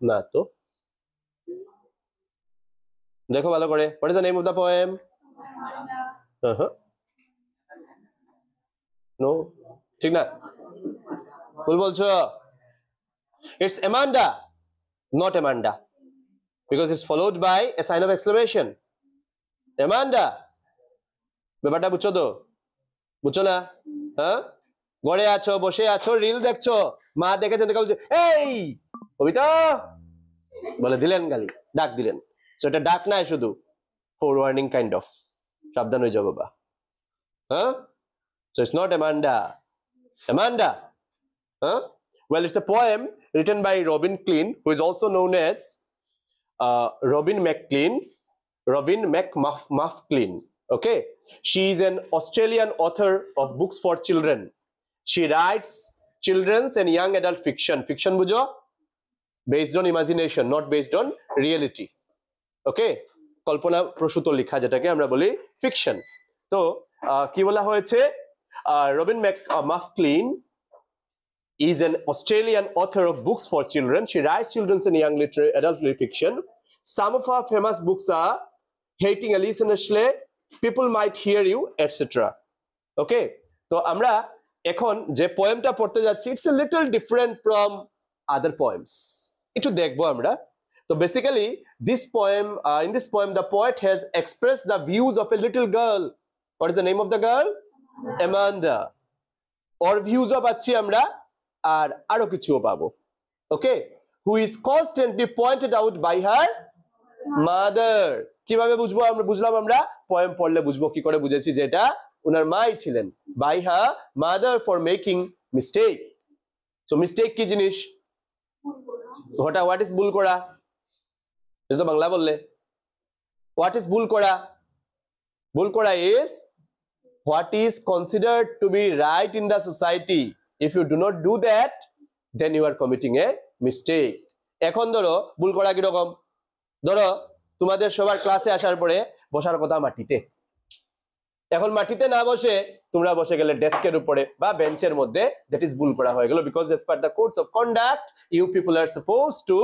না তো দেখো ভালো করে what is the name of the poem no ঠিক না ভুল বলছো it's Amanda not Amanda because it's followed by a sign of exclamation Amanda ব্যাপারটা বুঝছো তো বুঝছো না হ্যাঁ ঘরে আছো বসে আছো রিল দেখছো মা দেখেছেন দেখে বলছে এই কবিতা বলে দিলেন গালি ডাক দিলেন সো এটা ডাক নাই শুধু ফোর ওয়ার্নিং কাইন্ড অফ সাবধান হয়ে যাও বাবা huh so it's not Amanda huh well it's a poem written by Robin Klein who is also known as Robin McMuffin okay she is an Australian author of books for children she writes children's and young adult fiction বুঝো based on imagination not based on reality okay কল্পনা প্রসূত লেখা যেটাকে আমরা বলি fiction তো কি বলা হয়েছে Robin McMuffin is an Australian author of books for children she writes children's and young adult fiction some of her famous books are Hating Alice in Ashley people might hear you etc okay তো আমরা এখন যে পোয়েমটা পড়তে যাচ্ছি it's a little different from other poems একটু দেখবো আমরা তো basically this poem in this poem the poet has expressed the views of a little girl what is the name of the girl Amanda or views of পাচ্ছি আমরা আর আরো কিছুও পাবো okay who is constantly pointed out by her mother কিভাবে বুঝবো আমরা বুঝলাম আমরা পোয়েম পড়লে বুঝবো কি করে বুঝেছি যে এটা উনার মাই ছিলেন by her mother for making mistake so mistake কি জিনিস ওটা what is ভুল করা এটা তো বাংলা বললে what is ভুল করা is what is considered to be right in the society if you do not do that then you are committing a mistake এখন ধরো ভুল করা কি রকম ধরো তোমাদের সবার ক্লাসে আসার পরে বসার কথা মাটিতে এখন মাটিতে না বসে তোমরা বসে গেলে ডেস্কের উপরে বা বেঞ্চের মধ্যে that is ভুল করা হয়ে গেল because as per the codes of conduct you people are supposed to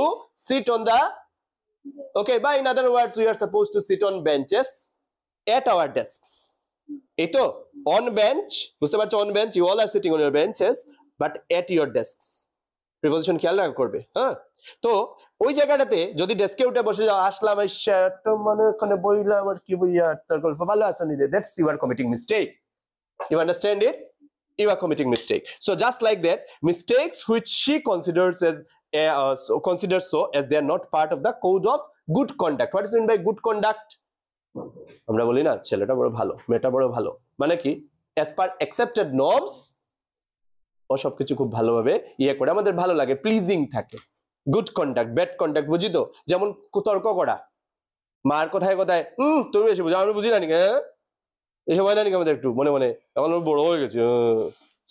sit on the okay by in other words we are supposed to sit on benches at our desks এই তো on bench বুঝতে পারছো on bench you all are sitting on your benches but at your desks preposition খেয়াল রাখা করবে হ্যাঁ তো ওই জায়গাটাতে যদি ডেস্কে উঠে বসে যাও আসলাম মানে ওখানে বইলাম আর কি বইয়া তার গল্প ভালো আছে নি that's you are committing mistake you understand it you are committing mistake so just like that mistakes which she considers as so as they are not part of the code of good conduct what is meant by good conduct আমরা বলি না ছেলেটা বড় ভালো মেয়েটা বড় ভালো মানে কি as per accepted norms ও সবকিছু খুব ভালোভাবে করে আমাদের ভালো লাগে প্লিজিং থাকে গুড কন্ডাক্ট ব্যাড কন্ডাক্ট বুঝি তো যেমন তর্ক করা মার কথায় কথায় তুমি এসে বুঝো আমি বুঝি না নাকি এসব হয় না নাকি আমাদের একটু মনে মনে এখন বড় হয়ে গেছে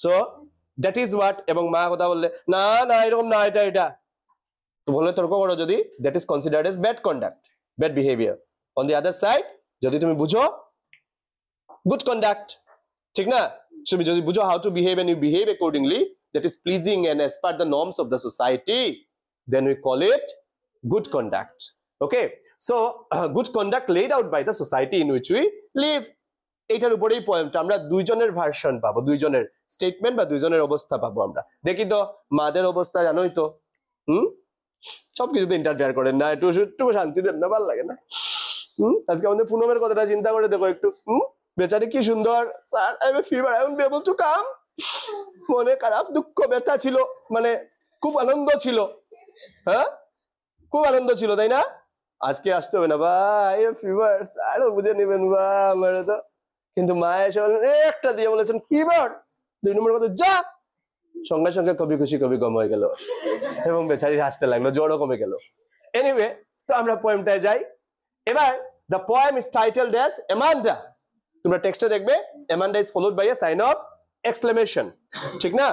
সো দ্যাট ইজ হোয়াট এবং মা কথা বললে না না এরকম না এটা তো বললে তর্ক করো যদি that is considered age bad conduct bad behaviour on the other side যদি তুমি বুঝো গুড কন্ডাক্ট ঠিক না তুমি যদি বুঝো how to behave and you behave accordingly that is pleasing and as per the norms of the society then we call it good conduct okay so good conduct laid out by the society in which we live এটার উপরেই পয়েন্টটা আমরা দুইজনের version পাবো দুইজনের statement বা দুইজনের অবস্থা পাবো আমরা দেখি তো মাদের অবস্থা জানোই তো সবকিছুতে ইন্টারফেয়ার করেন না একটু শান্তি দেন না ভালো লাগে না আজকে আমাদের পুনমের কথাটা চিন্তা করে দেখো একটু বেচারি কি সুন্দর sir I have fever I won't be able to come মনে খারাপ দুঃখ ব্যথা ছিল মানে খুব আনন্দ ছিল হ্যাঁ খুব আনন্দ ছিল তাই না আজকে আসতে হবে না ভাই ফিভার আরো বুঝে নেবেন বা আমার তো কিন্তু মা এসে একটা দিয়ে বলেছেন ফিভার 2 নম্বর কথা যা সঙ্গে সঙ্গে কবি খুশি কবি গম হয়ে গেল এবং বেচারি হাসতে লাগলো জ্বরও কমে গেল এনিওয়ে তো আমরা পোয়েমটায় যাই এবার the poem is titled as Amanda তোমরা টেক্সটে দেখবে Amanda is followed by a sign of exclamation ঠিক না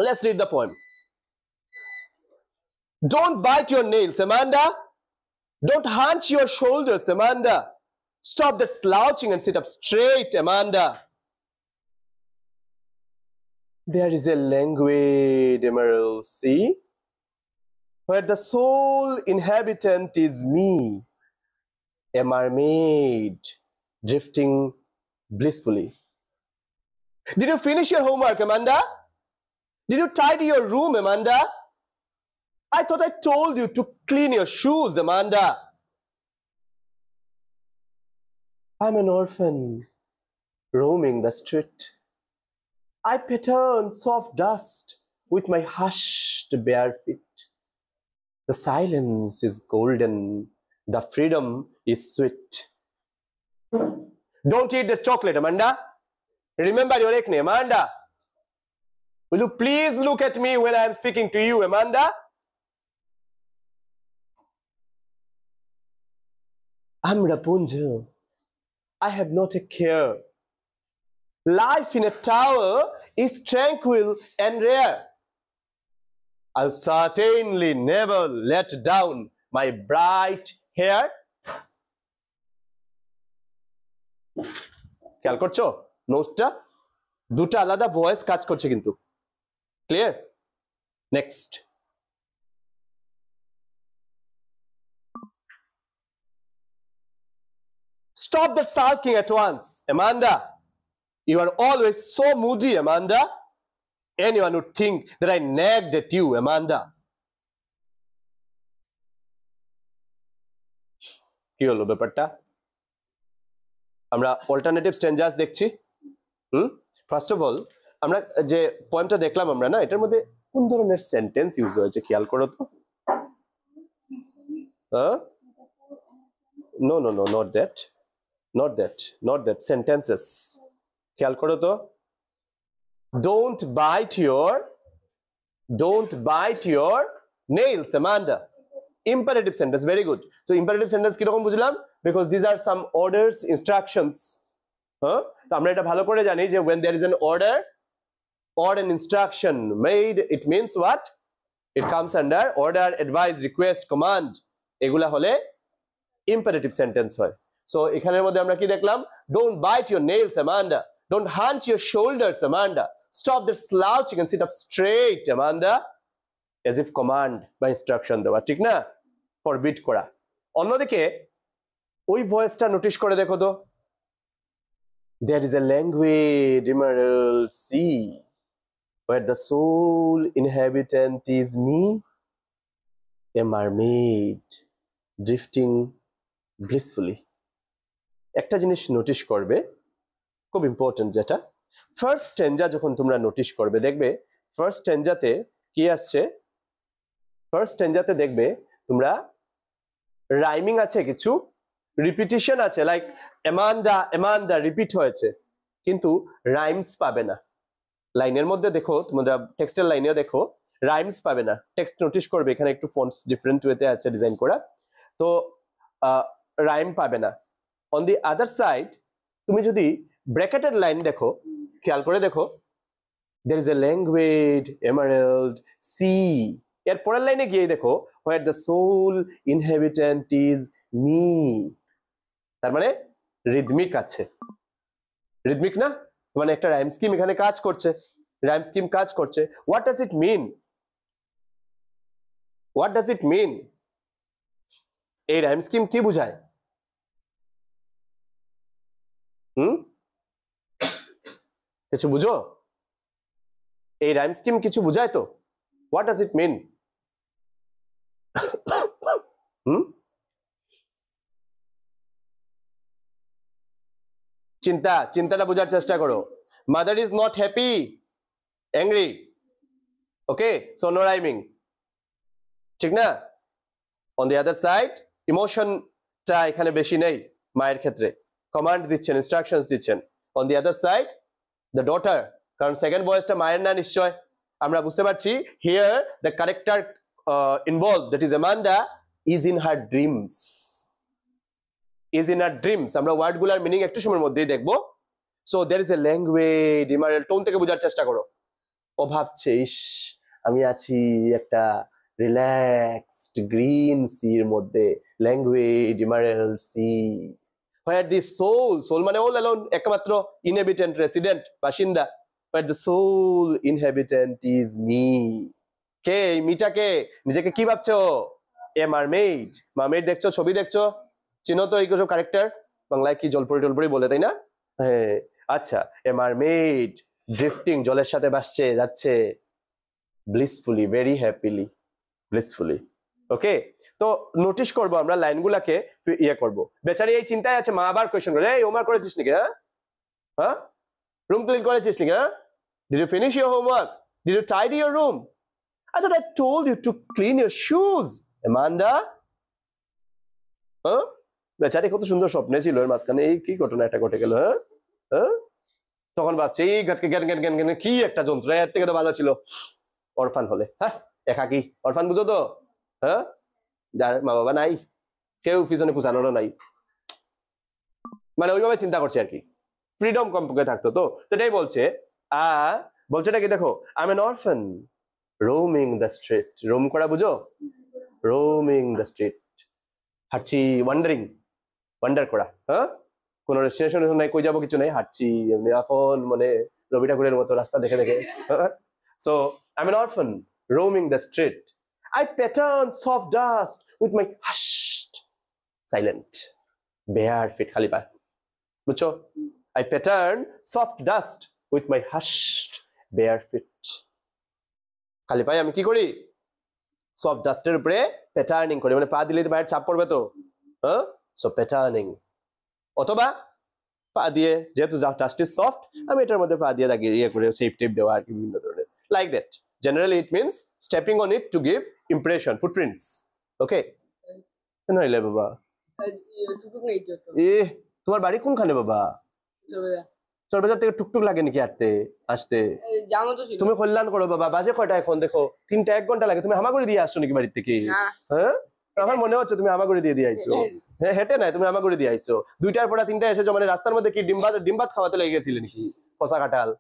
let's read the poem Don't bite your nails, Amanda. Don't hunch your shoulders, Amanda. Stop that slouching and sit up straight, Amanda. There is a languid emerald sea where the sole inhabitant is me, a mermaid drifting blissfully. Did you finish your homework, Amanda? Did you tidy your room, Amanda? I thought I told you to clean your shoes, Amanda. I'm an orphan roaming the street. I pattern soft dust with my hushed bare feet. The silence is golden, the freedom is sweet. Don't eat the chocolate, Amanda. Remember your acne, Amanda. Will you please look at me when I am speaking to you, Amanda? I'm Rapunzel. I have not a care. Life in a tower is tranquil and rare. I'll certainly never let down my bright hair. খেয়াল করছো নোটটা দুটো আলাদা voice কাজ করছে কিন্তু clear next Stop that sulking at once, Amanda. You are always so moody, Amanda. Anyone would think that I nagged at you, Amanda. কি হলো ব্যাপারটা আমরা অল্টারনেটিভ স্ট্যান্জাস দেখছি ফার্স্ট অফ অল আমরা যে পয়েন্টটা দেখলাম আমরা না এটার মধ্যে কোন ধরনের সেন্টেন্স ইউজ হয়েছে খেয়াল করো তো no no no not that sentences খেয়াল করো তো don't bite your nails, Amanda. Imperative sentence, very good. So imperative sentence কিরকম বুঝলাম because these are some orders, instructions. তো আমরা এটা ভালো করে জানি যে when there is an order or an instruction made, it means what? It comes under order, advice, request, command. এগুলা হলে imperative sentence হয়. So এখানের মধ্যে আমরা কি দেখলাম don't bite your nails, Amanda. Don't hunch your shoulders, Amanda. Stop that slouching and sit up straight, Amanda. As if command by instruction দেওয়া ঠিক না forbid করা অন্যদিকে ওই ভয়েসটা নোটিশ করে দেখো তো there is a languid emerald sea where the sole inhabitant is me, a mermaid drifting blissfully. একটা জিনিস নোটিশ করবে খুব ইম্পর্টেন্ট যেটা ফার্স্ট স্ট্যাঞ্জা যখন তোমরা নোটিশ করবে দেখবে ফার্স্ট স্ট্যাঞ্জাতে কি আসছে ফার্স্ট স্ট্যাঞ্জাতে দেখবে তোমরা রাইমিং আছে কিছু রিপিটিশন আছে লাইক এমান্ডা রিপিট হয়েছে কিন্তু রাইমস পাবে না লাইনের মধ্যে দেখো তোমরা টেক্সটের লাইনেও দেখো রাইমস পাবে না টেক্সট নোটিশ করবে এখানে একটু ফন্টস ডিফারেন্ট ওয়েতে আছে ডিজাইন করা তো রাইম পাবে না অন দি আদার সাইড তুমি যদি ব্র্যাকেটেড লাইন দেখো খেয়াল করে দেখো there is a languid emerald sea এর পরের লাইনে গিয়ে দেখো where the sole inhabitant is me তার মানে রিদমিক আছে রিদমিক না মানে একটা রাইম স্কিম এখানে কাজ করছে what does it mean এই রাইম স্কিম কি বোঝায় কিছু বুঝো এই রাইম স্কিম কিছু বোঝায় তো what does it mean চিন্তাটা বোঝার চেষ্টা করো mother is not happy angry okay so no rhyming ঠিক না on the other side emotion টা এখানে বেশি নেই মায়ের ক্ষেত্রে কমান্ড দিচ্ছেন ইনস্ট্রাকশনস দিচ্ছেন on the other side the daughter কারণ সেকেন্ড ভয়েসটা মায়ের না নিশ্চয় আমরা বুঝতে পারছি here the character involved that is Amanda is in her dreams আমরা ওয়ার্ডগুলোর মিনিং একটু সময়ের মধ্যেই দেখবো so there is a languid emerald tone থেকে বোঝার চেষ্টা করো ও ভাবছে ইস আমি আছি একটা রিল্যাক্সড গ্রিন সির মধ্যে languid emerald sea where the soul মানে all alone একমাত্র inhabitant resident বাসিন্দা but the sole inhabitant is me কে এই মিটা কে? নিজেকে কি ভাবছো? এ মারমেইড। মারমেইড দেখছো, ছবি দেখছো, চিনো তো এই সব ক্যারেক্টার? বাংলায় কি জলপরি টলপরি বলে, তাই না? হ্যাঁ, আচ্ছা। এ মারমেইড ড্রিফটিং, জলের সাথে ভাসছে, যাচ্ছে, ব্লিসফুলি, ভেরি হ্যাপিলি, ব্লিসফুলি। ওকে, তো নোটিশ করবো আমরা লাইনগুলাকে, ইয়ে করবো। বেচারি এই চিন্তায় আছে, মা আবার কোয়েশ্চেন করে, এই হোমওয়ার্ক করেছিস নাকি? হ্যাঁ হ্যাঁ, রুম ক্লিন করেছিস নাকি? হ্যাঁ, did you finish your homework? Did you tidy your room? I thought I told you to clean your shoes, Amanda. হ্যাঁ, বেচারি কত সুন্দর স্বপ্নে ছিল, এর মাঝখানে এই কি ঘটনা একটা ঘটে গেল। হ্যাঁ হ্যাঁ, তখন ভাবছে এই গাছকে জ্ঞান জ্ঞান জ্ঞান জ্ঞান কি একটা যন্ত্র, এর থেকে তো ভালো ছিল অরফান হলে। হ্যাঁ, একাকি অরফান, বুঝো তো? হ্যাঁ, যার মা বাবা নাই, কেউ পিছনে কুচানোরও নাই, মানে ওইভাবে চিন্তা করছে আর কি, ফ্রিডম কমপক্ষে থাকতো। তো এটাই বলছে, বলছে নাকি দেখো, I am an orphan roaming the street. Roam করা বুঝো? রোমিং দ্য স্ট্রিট, হাঁটছি, ওয়ান্ডারিং, ওয়ান্ডার করা। হ্যাঁ, কোনো ডেস্টিনেশন নাই, কই যাবো কিছু নাই, হাঁটছি এমনি আপন মনে রবি ঠাকুরের মতো রাস্তা দেখে দেখে। So I am an orphan roaming the street, I pattern soft dust with my hushed silent bare feet, খালি পা, বুঝছো? I pattern soft dust with my hushed bare feet, খালি পায়ে আমি কি করি? সফট ডাস্টের উপরে প্যাটার্নিং করি, মানে পা দিলে তো পায়ের ছাপ পড়বে তো। হ্যাঁ, সো প্যাটার্নিং, অথবা পা দিয়ে, যেহেতু ডাস্ট ইজ সফট, আমি এটার মধ্যে পা দিয়ে লাগিয়ে ইয়ে করে শেপ টেপ দেওয়া আর কি, বিভিন্ন ধরনের, like that. Generally it means stepping on it to give impression, footprints. Okay, নইলে বাবা এ, তোমার বাড়ি কোনখানে বাবা? চরবাজার থেকে টুকটুক লাগে নাকি হাঁটতে আসতে? তুমি কল্যাণ করো বাবা, বাজে কয়টা এখন দেখো? 3টা, 1 ঘন্টা লাগে। তুমি হামাগুড়ি দিয়ে আসছো নাকি বাড়ির থেকে? হ্যাঁ, আমার মনে হচ্ছে তুমি হামাগুড়ি দিয়ে আইছো। হ্যাঁ, হেঁটে নাই, তুমি হামাগুড়ি দিয়ে আইছো। 2টার পর 3টা এসেছো, মানে রাস্তার মধ্যে কি ডিমবাত খাওয়াতে লেগে গেছিলে নাকি? ফসা কাঁঠাল,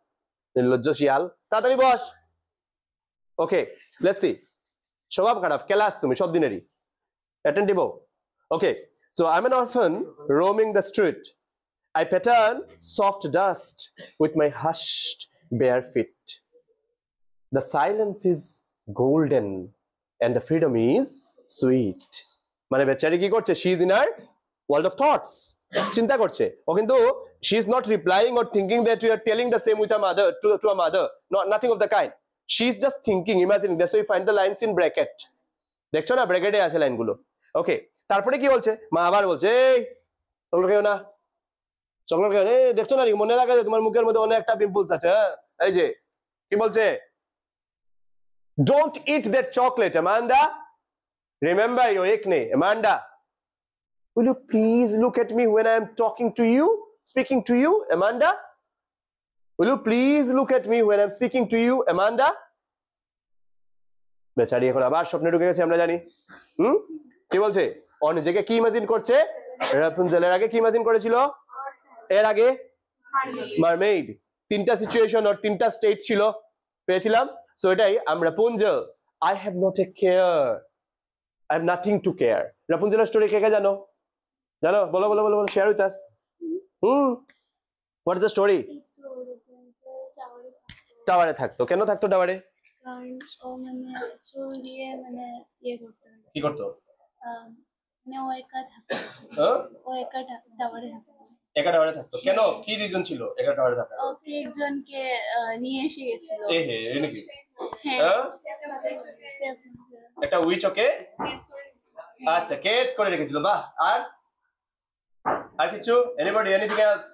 নির্লজ্জ শিয়াল, তাড়াতাড়ি বস। ওকে, লেটস সি। স্বভাব খারাপ, ক্লাস তুমি সব দিনেরই attentive. Okay, so I am an orphan roaming the street, I pattern soft dust with my hushed bare feet. The silence is golden and the freedom is sweet. মানে বেচারি কি করছে? She is in her world of thoughts. চিন্তা করছে ও, কিন্তু she is not replying or thinking that you are telling the same with a mother to a mother. Nothing of the kind. She is just thinking, imagining. That's why you find the lines in bracket. দেখছো না, ব্র্যাকেটে আছে লাইনগুলো। ওকে, তারপরে কি বলছে? মা আবার বলছে, এই তোমরা কেউ না চকলেট খাও, দেখছো না, মনে রাখা যায় তোমার মুখের মধ্যে অনেকটা পিম্পলস আছে। এই যে কি বলছে, don't eat that chocolate Amanda, remember your acne Amanda, will you please look at me when I am talking to you, speaking to you, Amanda? Will you please look at me when I am speaking to you, Amanda? বেচারি এখন আবার স্বপ্নে ঢুকে গেছে, আমরা জানি। কি বলছে? ও নিজেকে কি ইমাজিন করছে? রাপুনজেলের আগে কি ইমাজিন করেছিল? এর আগে মারমেইড। 3টা সিচুয়েশন আর 3টা স্টেট ছিল, পেয়েছিলাম। সো এটাই আমরা Rapunzel, I have not a care, I have nothing to care. রাপুনজেলের স্টোরি কে কে জানো? জানো? বলো বলো বলো বলো, share with us. What is the story? টাওয়ারে থাকতো। কেন থাকতো টাওয়ারে? ও মানে চুল দিয়ে মানে ইয়ে করতো। কি করতো? মানে ও একা থাকতো। ও একা টাওয়ারে থাকতো। একা টাওয়ারে থাকতো কেন? কি রিজন ছিল একা টাওয়ারে থাকার? ওকে একজনকে নিয়ে এসে গেছিল। এহে, এই নাকি? হ্যাঁ, একটা উইচ ওকে, আচ্ছা, কেট করে রেখেছিল। বাহ। আর কিছু? Anybody, anything else?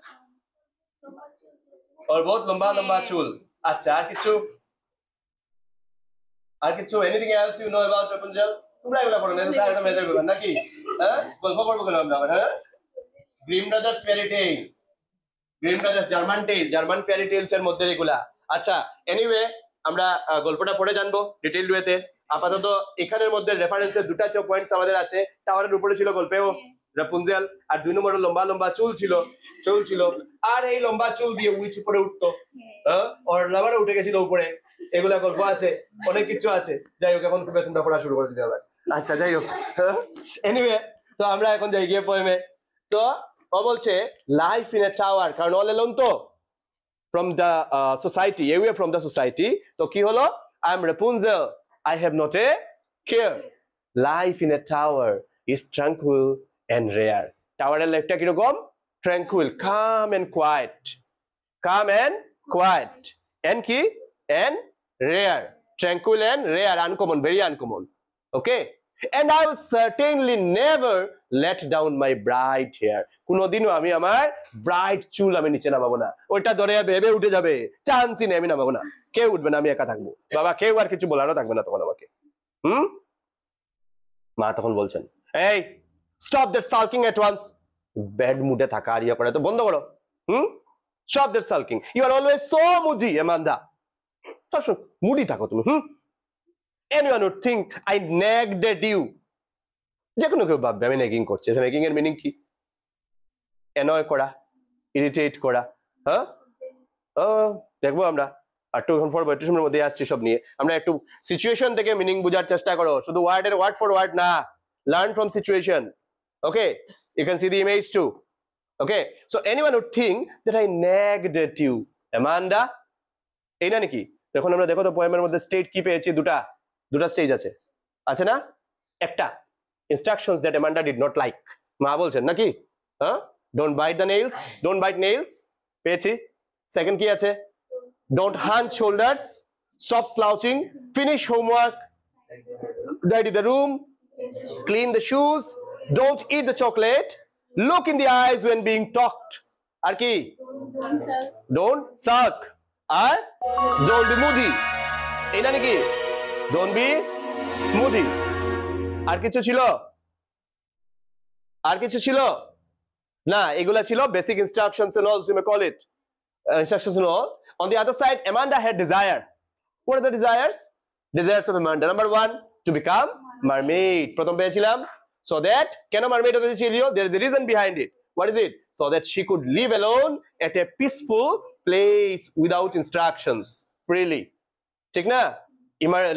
ওর বহুত লম্বা লম্বা চুল। আচ্ছা, আর কিছু? আর কিছু? Anything else you know about Rapunzel? তোমরা এগুলা পড়ো না, স্যার এটা মেয়েদের ব্যাপার নাকি? হ্যাঁ, গল্প করবো কেন আমরা? হ্যাঁ, Grimm brothers fairy tale, Grimm brothers German tale, German fairy tales এর মধ্যে এগুলা। আচ্ছা, এনিওয়ে আমরা গল্পটা পড়ে জানবো ডিটেইলড ওয়েতে। আপাতত এখানের মধ্যে রেফারেন্সের 2টা পয়েন্টস আমাদের আছে। টাওয়ারের উপরে ছিল গল্পেও রাপুনজেল, আর 2 নম্বরে লম্বা লম্বা চুল ছিল, আর এই লম্বা চুল দিয়ে উইচ উপরে উঠতো, ওর লাভারে উঠে গেছিল উপরে। এগুলা গল্প আছে, অনেক কিছু আছে। যাই হোক, এখন তোমরা পড়া শুরু করে দিতে হবে। আচ্ছা, যাই হোক, এনিওয়ে, তো আমরা এখন যাই গিয়ে পোয়েমে। তো ও বলছে লাইফ ইন এ টাওয়ার, কারণ অল এলোন তো, from the society, away from the society. তো কি হলো? I am Rapunzel I have not a care. Life in a tower is tranquil and rare. Tower এর লাইফটা কি রকম? Tranquil, calm and quiet. Calm and quiet. And কি? And rare. Tranquil and rare, uncommon, very uncommon. Okay? And I will certainly never let down my bright hair. কোনোদিনও আমি আমার bright চুল আমি নিচে নামাবো না, ওইটা ধরে ভেবে উঠে যাবে, চান্সই নেই, আমি নামাবো না, কেউ উঠবে না, আমি একা থাকবো, বাবা কেউ আর কিছু বলারও থাকবে না তখন আমাকে। মা তখন বলছেন, এই stop that sulking at once, bad মুডে থাকা আর ইয়ে করে তো বন্ধ করো। Stop that sulking, you are always so moody Amanda, সবসময় মুডি থাকো তুমি। Anyone would think I nagged at you. যে কোনো কেউ ভাববে আমি নেগিং করছি। নেগিং এর মিনিং কি? অ্যানয় করা, ইরিটেট করা। হ্যাঁ, দেখবো আমরা একটু এখন ফর একটু সময়ের মধ্যে আসছি সব নিয়ে। আমরা একটু সিচুয়েশন থেকে মিনিং বোঝার চেষ্টা করো, শুধু ওয়ার্ডের ওয়ার্ড ফর ওয়ার্ড না, learn from situation. Okay, you can see the image too. Okay, so anyone would think that I nagged at you, Amanda. এই না নাকি? এখন আমরা দেখো তো পোয়েমের মধ্যে স্টেট কি পেয়েছি, দুটা স্টেজ আছে না? একটা instructions that Amanda did not like, মা বলছেন নাকি? হ্যাঁ, don't bite the nails, don't bite nails পেয়েছি। সেকেন্ড কি আছে? don't hunch shoulders, stop slouching, finish homework, tidy the room, clean the shoes, don't eat the chocolate, look in the eyes when being talked, আর কি? don't sulk, R don't be moody, এই না নাকি? don't be moody। আর কিছু ছিল? আর কিছু ছিল না, এগুলা ছিল basic instructions and all, you may call it instructions and all. On the other side, Amanda had desire. What are the desires? Desires of Amanda. Number 1, to become mermaid. প্রথম পেয়েছিলাম, so that কেন mermaid হতে ছিল? There is a reason behind it. What is it? So that she could live alone at a peaceful place without instructions, freely. ঠিক না?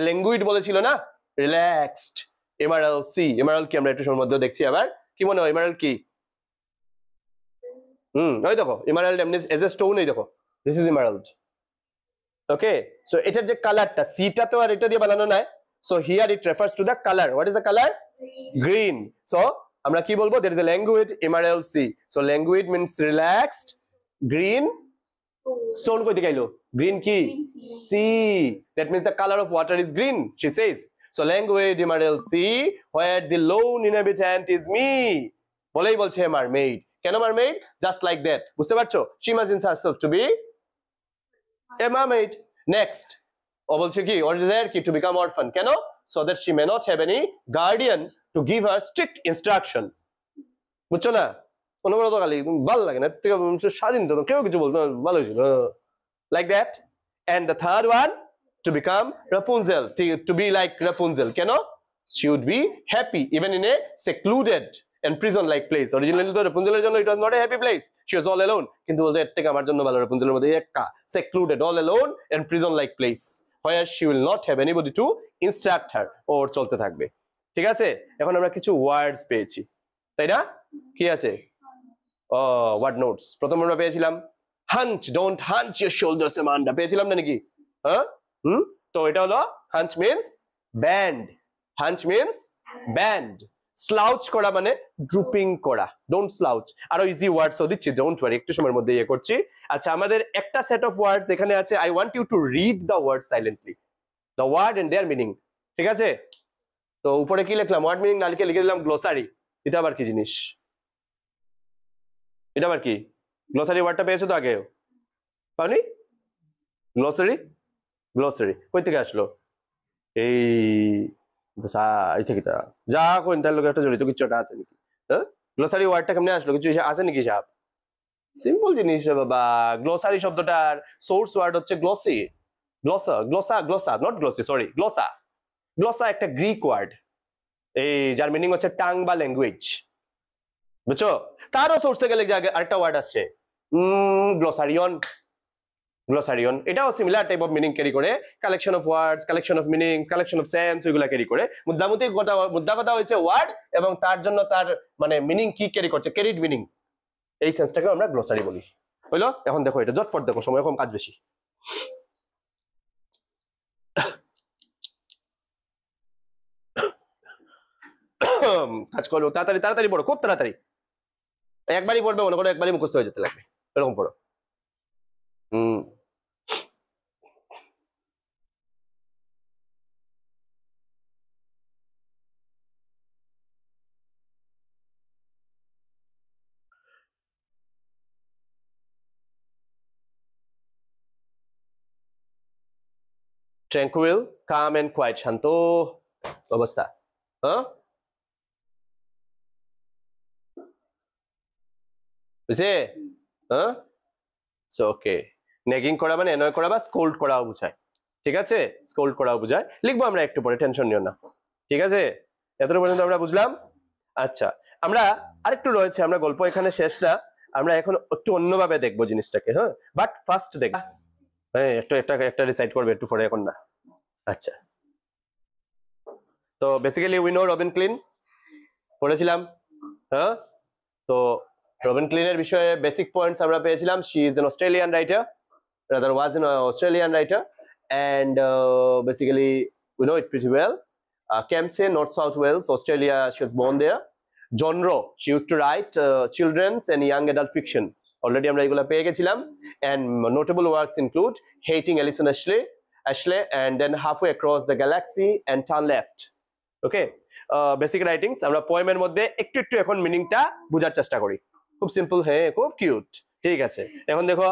Language বলেছিল না, relaxed. Emerald C, Emerald কি আমরা একটু সময়ের মধ্যে দেখছি আবার, কি মনে হয় এমারাল্ড কি? ওই দেখো এমারাল্ড এমনি এজ এ স্টোন, এই দেখো this is Emerald. Okay, so এটার যে কালারটা, সিটা তো আর এটা দিয়ে বানানো নাই, so here it refers to the colour. What is the colour? Green. So আমরা কি বলবো? there is a language emerald sea, so language means relaxed, green stone কই থেকে আইলো? green কি? sea, that means the color of water is green, she says. So language emerald sea, where the lone inhabitant is me, বলেই বলছে mermaid। কেন mermaid? just like that, বুঝতে পারছো? she imagines herself to be a mermaid. Next, ও বলছে কি? or desire কি? to become orphan। কেন? so that she may not have any guardian to give her strict instruction। বুঝছো না? কোনো তো খালি ভালো লাগে না, স্বাধীন তো কেউ কিছু বলতো ভালো হয়েছিল, like that. And the third one, to become Rapunzel, to be like Rapunzel। কেন? she would be happy even in a secluded and prison like place। originally তো Rapunzel's জন্য it was not a happy place, she was all alone, কিন্তু বলতে এর থেকে আমার জন্য ভালো Rapunzel's মধ্যে একটা secluded, all alone and prison like place where she will not have anybody to instruct her, ওর চলতে থাকবে। ঠিক আছে, এখন আমরা কিছু ওয়ার্ডস পেয়েছি, তাই না? কি আছে? Word notes. প্রথম আমরা পেয়েছিলাম hunch, don't hunch your shoulders Amanda, পেয়েছিলাম না নাকি? হ্যাঁ, তো এটা হলো hunch means bend, hunch means bend. Slouch করা মানে ড্রুপিং করা, ডোন্ট স্লাউচ। আরো ইজি ওয়ার্ডসও দিচ্ছি, ডোন্ট ওয়ারি, একটু সময়ের মধ্যে ইয়ে করছি। আচ্ছা, আমাদের একটা সেট অফ ওয়ার্ডস এখানে আছে, I want you to read the word silently, the word and their meaning. ঠিক আছে, তো উপরে কি লিখলাম? ওয়ার্ড মিনিং না লিখে লিখে দিলাম গ্লোসারি। এটা আবার কি জিনিস? এটা আবার কি? গ্লোসারি ওয়ার্ডটা পেয়েছো তো আগে? পাওনি? গ্লোসারি, গ্লোসারি কই থেকে আসলো? এই থেকে যা কোন তার লোক একটা জড়িত কিছু একটা আছে নাকি? গ্লোসারি ওয়ার্ডটা কেমনে আসলো? কিছু আছে নাকি সাহেব? সিম্পল জিনিস বাবা। গ্লোসারি শব্দটার সোর্স ওয়ার্ড হচ্ছে গ্লোসি, গ্লোসা, গ্লোসা, গ্লোসা, নট গ্লোসি, সরি, গ্লোসা। গ্লোসা একটা গ্রিক ওয়ার্ড, এই যার মিনিং হচ্ছে টাং বা ল্যাঙ্গুয়েজ, বুঝছো? তারও সোর্সে গেলে আরেকটা ওয়ার্ড আসছে গ্লোসারিয়ন, গ্লোসারিয়ন। এটাও similar type of meaning carry করে, collection of words, collection of meanings, collection of sense, ওইগুলা ক্যারি করে। মুদ্রা কথা হয়েছে ওয়ার্ড এবং তার জন্য তার মানে মিনিং কি ক্যারি করছে, ক্যারিড মিনিং, এই সেন্সটাকে আমরা গ্লোসারি বলি। হইলো? এখন দেখো এটা জটফট দেখো, সময় কম কাজ বেশি। কাজ করো, তাড়াতাড়ি তাড়াতাড়ি পড়ো, খুব তাড়াতাড়ি, একবারই পড়বে মনে করো, একবারই মুখস্থ হয়ে যেতে লাগবে, এরকম পড়ো। ট্র্যাঙ্কুইল, কাম এন্ড কোয়াইট, শান্ত অবস্থা। হ্যাঁ বুঝছে? হ্যাঁ ওকে। নেগিং করা মানে এনয় করা বা স্কোল্ড করাও বোঝায়, ঠিক আছে? স্কোল্ড করাও বোঝায়, লিখবো আমরা একটু পরে, টেনশন নিও না, ঠিক আছে? এতটুকু পর্যন্ত আমরা বুঝলাম। আচ্ছা, আমরা আরেকটু রয়েছে, আমরা গল্প এখানে শেষ না, আমরা এখন একটু অন্যভাবে দেখবো জিনিসটাকে। হ্যাঁ, বাট ফার্স্ট দেখ, হ্যাঁ একটু একটা রিসাইড করবে একটু পরে, এখন না। আচ্ছা, তো basically we know Robin clean, পড়েছিলাম। হ্যাঁ, তো রবিন ক্লিনের বিষয়ে বেসিক পয়েন্টস আমরা পেয়েছিলাম। She is an Australian writer, rather was an Australian writer, and basically we know it pretty well. Kempsey, North South Wales, Australia, she was born there. Genre, she used to write children's and young adult fiction. Already আমরা এগুলা পেয়ে গেছিলাম, and notable works include Hating Alison Ashley, and then Halfway Across the Galaxy and Turn Left. Okay, basic writings আমরা পোয়েমের মধ্যে একটু একটু এখন মিনিংটা বোঝার চেষ্টা করি। খুব সিম্পল, হ্যাঁ খুব কিউট, ঠিক আছে? এখন দেখো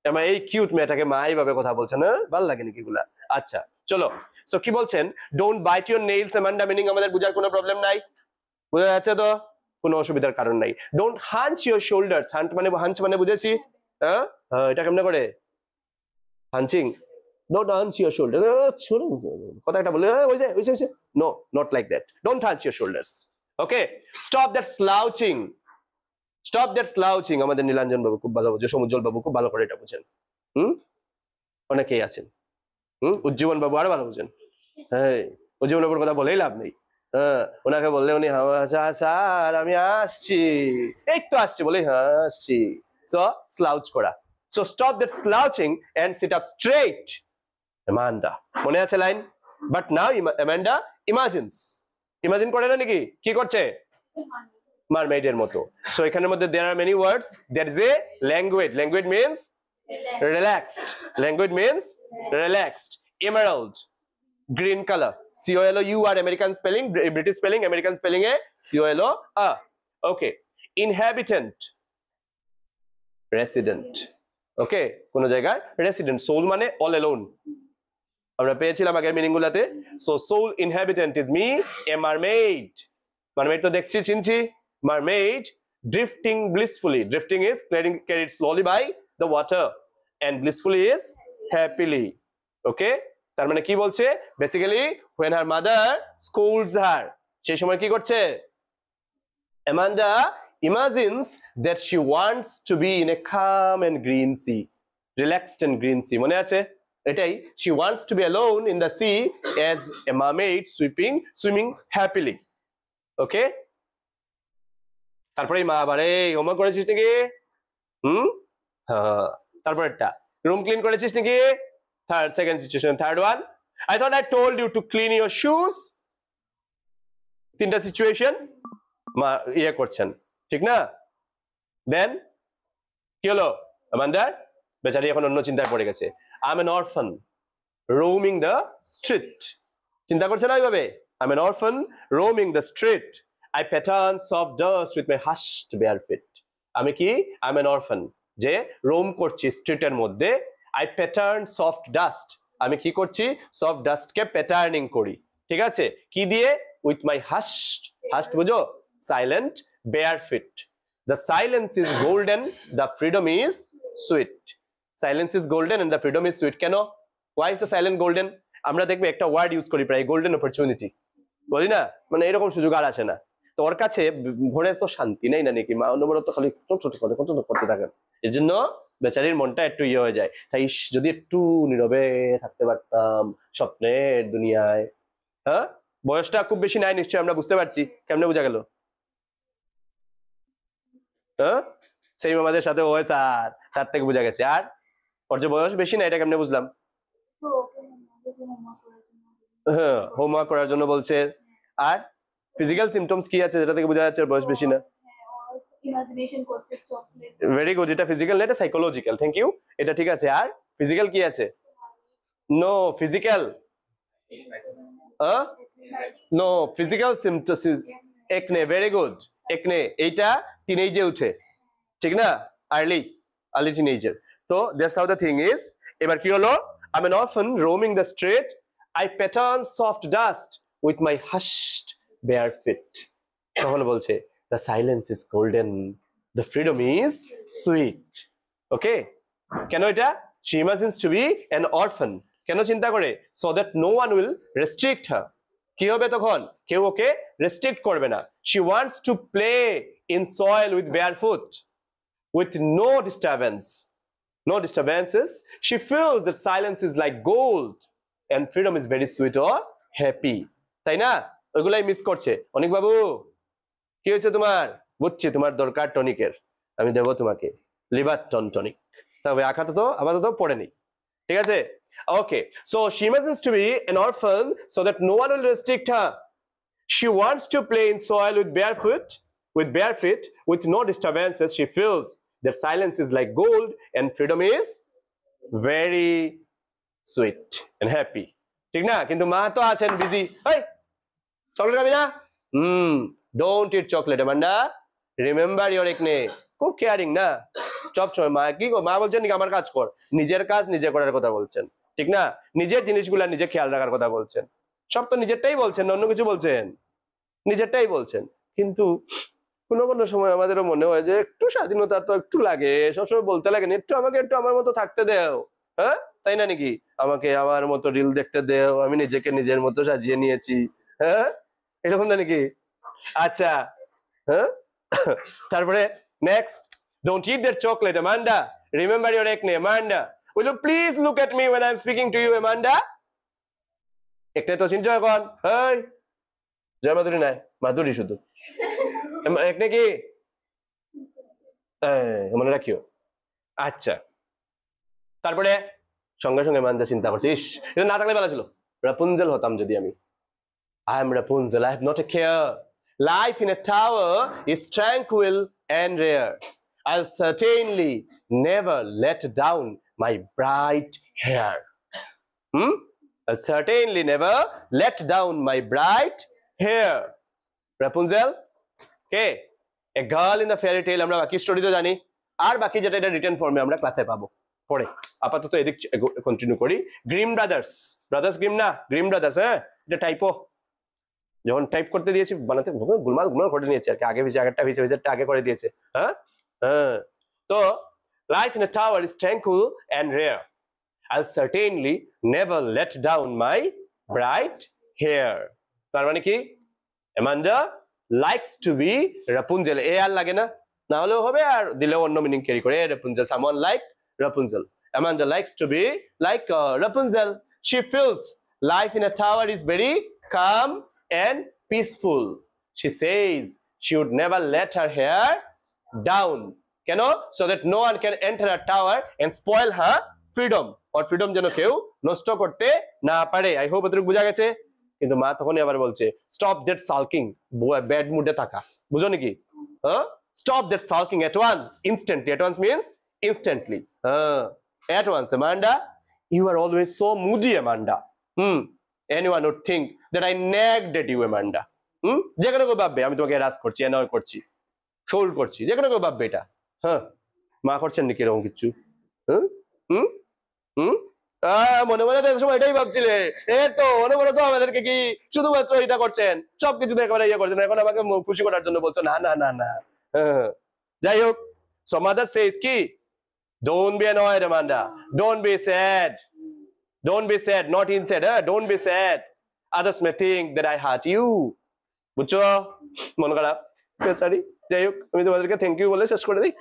আমার এই কিউট মেয়েটাকে মা এইভাবে কথা বলছে না, ভালো লাগে নাকি এগুলা? আচ্ছা চলো, সো কি বলছেন, don't bite your nails, Amanda meaning আমাদের বোঝার কোনো প্রবলেম নাই, বোঝা যাচ্ছে তো? কোনো অসুবিধার কারণ নাই। Don't hunch your shoulders, hunch মানে বুঝেছি, হ্যাঁ এটা কেমনে করে hunching, don't hunch your shoulder, কথা একটা বলে হইছে, no not like that, don't hunch your shoulders. Okay, stop that slouching, stop that slouching আমাদের নীলাঞ্জন বাবু খুব ভালো বোঝে, সমুজ্জ্বল বাবু খুব ভালো করে এটা বুঝেন, অনেকেই আছেন, উজ্জীবন বাবু আরো ভালো বুঝেন। হ্যাঁ, উজ্জীবন বাবুর কথা বলেই লাভ নেই, হ্যাঁ ওনাকে বললে উনি স্যার আমি আসছি, এই তো আসছি বলে হ্যাঁ আসছি। সো স্লাউচ করা, so stop that slouching and sit up straight. Amanda, মনে আছে line? But now Amanda imagines, imagine করে না নাকি, কি করছে? মারমেইডের মতো। সো এখানের মধ্যে there are many words, there is a language, language means relaxed, language means relaxed. Emerald, green color, COLOUR, American spelling, British spelling, American spelling A COLOUR. Okay, inhabitant, resident, ওকে কোন জায়গার resident, soul মানে all alone, আমরা পেয়েছিলাম আগের meaning গুলাতে। So soul inhabitant is me, a mermaid, mermaid তো দেখছি চিনছি, mermaid drifting blissfully, drifting is carried slowly by the water and blissfully is happily. Okay, তার মানে কি বলছে, basically when her mother scolds her, সেই সময় কি করছে? Amanda imagines that she wants to be in a calm and green sea, relaxed and green sea, মনে আছে এটাই, she wants to be alone in the sea as a mermaid swimming happily. Okay, তারপরে মা আবার এই homework করেছিস নাকি? হ্যাঁ, তারপরেরটা রুম ক্লিন করেছিস নাকি? Second situation, third one, I thought I told you to clean your shoes. তিনটা সিচুয়েশন মা ইয়ে করছেন, ঠিক না? দেন কি হলো? আমান্ডার বেচারি এখন অন্য চিন্তায় পড়ে গেছে, I'm an orphan roaming the street, চিন্তা করছে না ওইভাবে, I'm an orphan roaming the street, I pattern soft dust with my hushed bare feet. আমি কি? I'm an orphan, যে রোম করছি স্ট্রিটের মধ্যে, I pattern soft dust, আমি কি করছি? সফট ডাস্টকে প্যাটার্নিং করি, ঠিক আছে কি দিয়ে? উইথ মাই হাস্ট বুঝো, silent bare feet. The silence is golden, the freedom is sweet. Silence is golden and the freedom is sweet. কেন? Why is the silent golden? আমরা দেখবে একটা ওয়ার্ড ইউজ করি প্রায়, গোল্ডেন অপরচুনিটি বলি না, মানে এরকম সুযোগ আর আসে না। তো ওর কাছে ভোরে তো শান্তি নেই না নাকি, মা অনবরত খালি করতে থাকেন, এর জন্য বেচারির মনটা একটু ইয়ে হয়ে যায়। তাই যদি একটু নীরবে থাকতে পারতাম স্বপ্নের দুনিয়ায়। হ্যাঁ, বয়সটা খুব বেশি নাই নিশ্চয়, আমরা বুঝতে পারছি, কেমনে বোঝা গেল? হ্যাঁ, সেই আমাদের সাথে ও স্যার, তার থেকে বোঝা গেছে। আর ওর যে বয়স বেশি না, এটা কেমনে বুঝলাম? হ্যাঁ, হোমওয়ার্ক করার জন্য বলছে। আর ফিজিক্যাল সিমটমস কি আছে যেটা থেকে বোঝা যাচ্ছে বয়স বেশি না? ইমাজিনেশন করছে চকলেট। ভেরি গুড, এটা ফিজিক্যাল না, এটা সাইকোলজিক্যাল। থ্যাংক ইউ, এটা ঠিক আছে। আর ফিজিক্যাল কি আছে? No physical, no physical symptoms is acne. Very good, acne. এইটা টিনেজে উঠে, ঠিক না? Early teenager. তো that's how the thing is. এবার কি হলো? I'm an orphan roaming the street. I pattern soft dust with my hushed bare feet. তখন বলছে the silence is golden, the freedom is sweet. Okay? কেন এটা? She imagines to be an orphan. কেন চিন্তা করে? So that no one will restrict her. কি হবে তখন? কেউ ওকে রেস্ট্রিক্ট করবে না। She wants to play in soil with barefoot, with no disturbance. No disturbances. She feels that silence is like gold and freedom is very sweet or happy. তাই না? ওইগুলাই miss করছে। অনিক বাবু কি হয়েছে তোমার? বুঝছি তোমার দরকার টনিকের, আমি দেবো তোমাকে লিভার টনিক। তবে আপাতত পড়ে নেই, ঠিক আছে? ওকে, so she imagines to be an orphan so that no one will restrict her. She wants to play in soil with bare feet, with no disturbances. She feels that silence is like gold and freedom is very sweet and happy. ঠিক না? কিন্তু মা তো আছেন busy. এই chocolate খাবি না? Don't eat chocolate Amanda, remember your acne. খুব কেয়ারিং না সব সময়। মা কি মা বলছেন নাকি আমার কাজ কর? নিজের কাজ নিজে করার কথা বলছেন, ঠিক না? নিজের জিনিসগুলা নিজে খেয়াল রাখার কথা বলছেন। সব তো নিজেরটাই বলছেন, অন্য কিছু বলছেন? নিজেরটাই বলছেন। কিন্তু কোনো সময় আমাদেরও মনে হয় যে একটু স্বাধীনতা তো একটু লাগে, সবসময় বলতে লাগে না আমাকে একটু আমার মতো থাকতে দেও, হ্যাঁ তাই না নাকি? আমাকে আমার মতো রিল দেখতে দেও, আমি নিজেকে নিজের মতো সাজিয়ে নিয়েছি, হ্যাঁ এরকম না নাকি? আচ্ছা, হ্যাঁ তারপরে next, don't eat that chocolate Amanda, remember your acne Amanda, will you please look at me when I'm speaking to you Amanda? একটু তো চিন্তা এখন, এই জয় মাধুরী নাই, মাধুরী শুধু একনে কি মনে রাখিও। আচ্ছা, তারপরে সঙ্গে সঙ্গে মানজা চিন্তা করছিস এটা না থাকলে ভালো ছিল, রাপুনজেল হতাম যদি আমি। I am Rapunzel, I have not a care. Life in a tower is tranquil and rare. I'll certainly never let down my bright hair. I'll certainly never let down my bright hair. Rapunzel, okay, a girl in the fairy tale, আমরা বাকি story তো জানি, আর বাকি যেটা এটা written ফর্মে আমরা ক্লাসে পাবো পড়ে। আপাতত এদিক কন্টিনিউ করি। গ্রিম ব্রাদার্স গ্রিম না, গ্রিম ব্রাদার্স, হ্যাঁ এটা টাইপো। যখন টাইপ করতে দিয়েছি বানাতে গুলমাল করে নিয়েছে আর কি, আগে ভিজে আগেরটা ভিজেটা আগে করে দিয়েছে। হ্যাঁ হ্যাঁ, তো life in a tower is tranquil and rare, I'll certainly never let down my bright hair. তার মানে কি? Amanda likes to be Rapunzel. এ আর লাগে না, না হলেও হবে, আর দিলেও অন্য মিনিং ক্যারি করে। Rapunzel, someone like Rapunzel. Amanda likes to be like Rapunzel. She feels life in a tower is very calm and peaceful. She says she would never let her hair down. কেন? So that no one can enter her tower and spoil her freedom. or freedom যেন কেউ নষ্ট করতে না পারে। I hope এতটুকু বোঝা গেছে। কিন্তু মা তখনই আবার বলছে স্টপ দ্যাট সালকিং, ব্যাড মুডে থাকা, বুঝো নাকি? Stop that sulking at once, instantly. At once means instantly. At once, Amanda, you are always so moody, Amanda. Anyone would think that I nagged at you, Amanda. যে কোনো কেউ ভাববে আমি তোমাকে হ্যারাস করছি, অ্যানয় করছি, সোল করছি, যে কোনো কেউ ভাববে এটা। হ্যাঁ, মা করছেন নাকি এরকম কিছু? মনে মনে তো সময় এটাই ভাবছিলে, তো মনে মনে তো আমাদেরকে কি শুধুমাত্র এটা করছেন, সবকিছু একেবারে ইয়ে করছেন, এখন আমাকে খুশি করার জন্য বলছো? না না না না। যাই হোক, so mother says কি, don't be annoyed Amanda, don't be sad, don't be sad, not inside, don't be sad, others may think that I hurt you. বুঝছো? মন খারাপ, সরি। যাই হোক, আমি তোমাদেরকে থ্যাংক ইউ বলে শেষ করে দিই।